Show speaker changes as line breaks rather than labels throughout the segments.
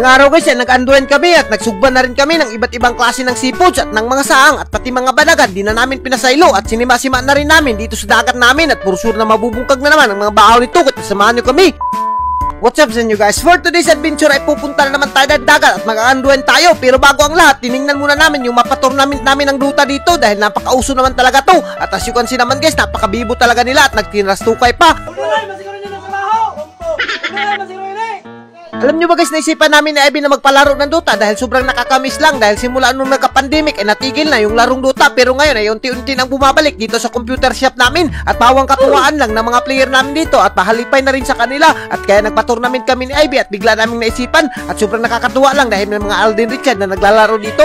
Isang araw guys, nag-unwind kami at nagsugban na rin kami ng iba't ibang klase ng seafoods at ng mga saang at pati mga banagan. Di na namin pinasaylo at sinima-sima na rin namin dito sa dagat namin at puro sure na mabubungkag na naman ang mga bahaw nito at samahan nyo kami. What's up sa inyo guys? For today's adventure ay pupunta na naman tayo ng dagat at mag-unwind tayo. Pero bago ang lahat, tiningnan muna namin yung mapa-tournament namin ng Dota dito dahil napakauso naman talaga to. At as you can see naman guys, napakabibo talaga nila at nagtinrastukay pa. Alam nyo ba guys, naisipan namin na Ivy na magpalaro ng Dota dahil sobrang nakakamiss lang dahil simula nung nagka-pandemic ay natigil na yung larong Dota, pero ngayon ay unti-unti nang bumabalik dito sa computer shop namin at pawang katuwaan lang ng mga player namin dito at pahalipay na rin sa kanila at kaya nagpa-tournament kami ni Ivy at bigla naming naisipan at sobrang nakakatuwa lang dahil may mga Alden Richard na naglalaro dito.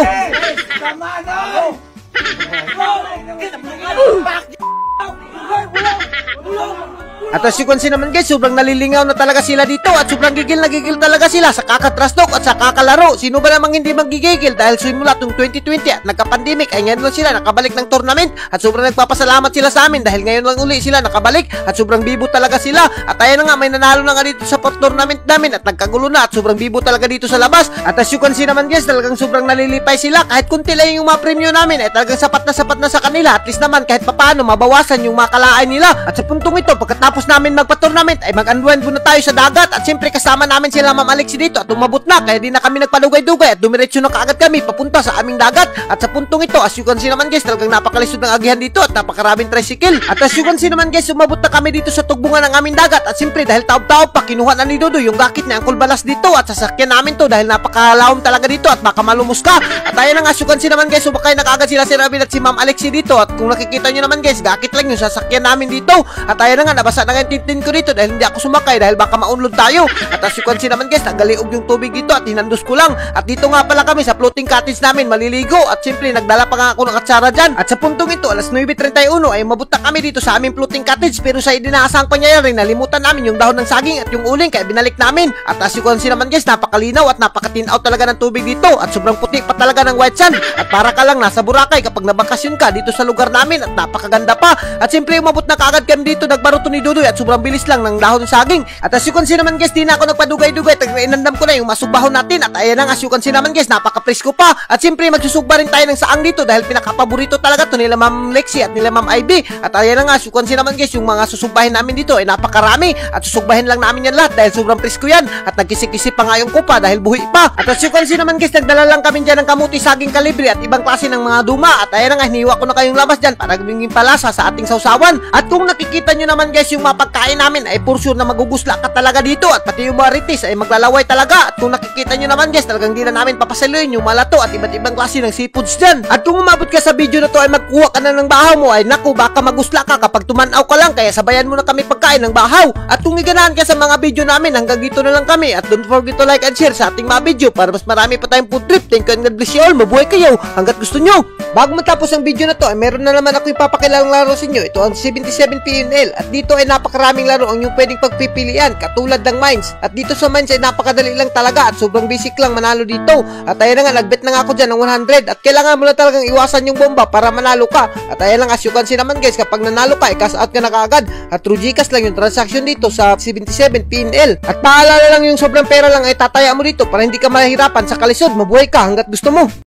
At as you can see naman guys, sobrang nalilingaw na talaga sila dito at sobrang gigil na gigil talaga sila sa kakatrastok at sa kakalaro. Sino ba namang hindi magigigil dahil simula itong 2020 at nagka-pandemic ay ngayon lang sila nakabalik ng tournament at sobrang nagpapasalamat sila sa amin dahil ngayon lang uli sila nakabalik at sobrang bibo talaga sila. At ayan na nga, may nanalo na nga dito sa tournament namin at nagkagulo na at sobrang bibo talaga dito sa labas. At as you can see naman guys, talagang sobrang nalilipay sila kahit kunti lang yung mga premyo namin ay talagang sapat na sa kanila. At least naman kahit papaano mabawasan yung mga kalain nila. At sa puntong ito, pagkatapos namin magpa-tournament ay mag-unwind muna tayo sa dagat at siyempre kasama namin sila Ma'am Alexi dito at umabot na kaya di na kami nagpadugay-dugay at dumiretso na kaagad kami papunta sa aming dagat. At sa puntong ito, as you can see naman guys, talagang napakalisod ng agihan dito at napakaraming tricycle. At as you can see naman guys, umabot na kami dito sa tugbungan ng aming dagat at siyempre dahil taob-taob pa, kinuha na ni Dodo yung gakit ni Uncle Balas dito at sasakyan namin to dahil napakalawom talaga dito at baka malumos ka. At ayan na nga, as you can see naman guys, sumakay na kaagad sila si Rabin at si Ma'am Alexi dito at kung nakikita nyo naman guys, gakit lang yung sasakyan namin dito. At ayan na nga, nabasa na nga yung tintin ko dito dahil hindi ako sumakay dahil baka maunlod tayo. At as you can see naman guys, nagaliog yung tubig dito at hinandos ko lang. At dito nga pala kami sa floating cottage namin maliligo at siyempre nagdala pa nga ako ng atsara dyan. At sa puntong ito, alas 9:31 ay mabuta kami dito sa aming floating cottage, pero sa idinaasang pangyayari nalimutan namin yung dahon ng saging at yung uling kaya binalik namin. At as you can see naman guys, napakalinaw at napakatinaw talaga ng tubig dito at sobrang puti pa talaga ng white sand at para ka lang nasa Boracay kapag nabakasyon ka dito sa lugar namin at napakaganda pa. At siyempre umabot na kaagad kami dito, nagbaruto ni Dudoy at sobrang bilis lang ng dahon ng saging. At as you can see naman guys, di na ako nagpadugay-dugay, inandam ko na yung masugbaho natin. At ayan na, as you can see naman guys, napaka-presko pa. At siyempre magsusugba rin tayo ng saang dito dahil pinakapaborito talaga to nila Ma'am Lexi at nila Ma'am Ivy. At ayan na nga, as you can see naman guys, yung mga susugbahin namin dito ay napakarami at susugbahin lang namin yan lahat dahil sobrang presko yan. At nagkisik-kisip pa nga yung kupa dahil buhi pa. At as you can see naman guys, nagdala lang kami dyan ng kamuti, saging kalibre at ibang klase ng mga duma. At ayan na nga, hiniwa ko na kayong labas dyan para maging palasa sa ating sausawan. At kung nakikita nyo naman guys, yung mga pagkain namin ay for sure na magugusla ka talaga dito at pati yung mga ritis ay maglalaway talaga. At kung nakikita nyo naman guys, talagang di na namin papasaluin yung malato at iba't ibang klase ng seafoods dyan. At kung umabot ka sa video na to ay magkuha ka na ng bahaw mo, ay naku, baka magusla ka kapag tumanaw ka lang, kaya sabayan mo na kami pagkain ng bahaw. At kung iganahan ka sa mga video namin, hanggang dito na lang kami at don't forget to like and share sa ating mga video para mas marami pa tayong food trip. Thank you and God bless you all. Mabuhay kayo hanggat gusto nyo. Bago matapos ang video na to ay meron na naman ako ipapakilalang laro sa inyo. Ito ang 77 PNL at dito ay napakaraming laro ang yung pwedeng pagpipilian katulad ng mines. At dito sa mines ay napakadali lang talaga at sobrang basic lang manalo dito. At ayan na nga, nagbet na nga ako dyan ng 100 at kailangan mo na talagang iwasan yung bomba para manalo ka. At ayan lang, as you can see naman guys, kapag nanalo ka, cash out ka na kaagad at through Gcash lang yung transaction dito sa 77 PNL. At paalala lang, yung sobrang pera lang ay tataya mo dito para hindi ka mahirapan sa kalisod. Mabuhay ka hanggat gusto mo.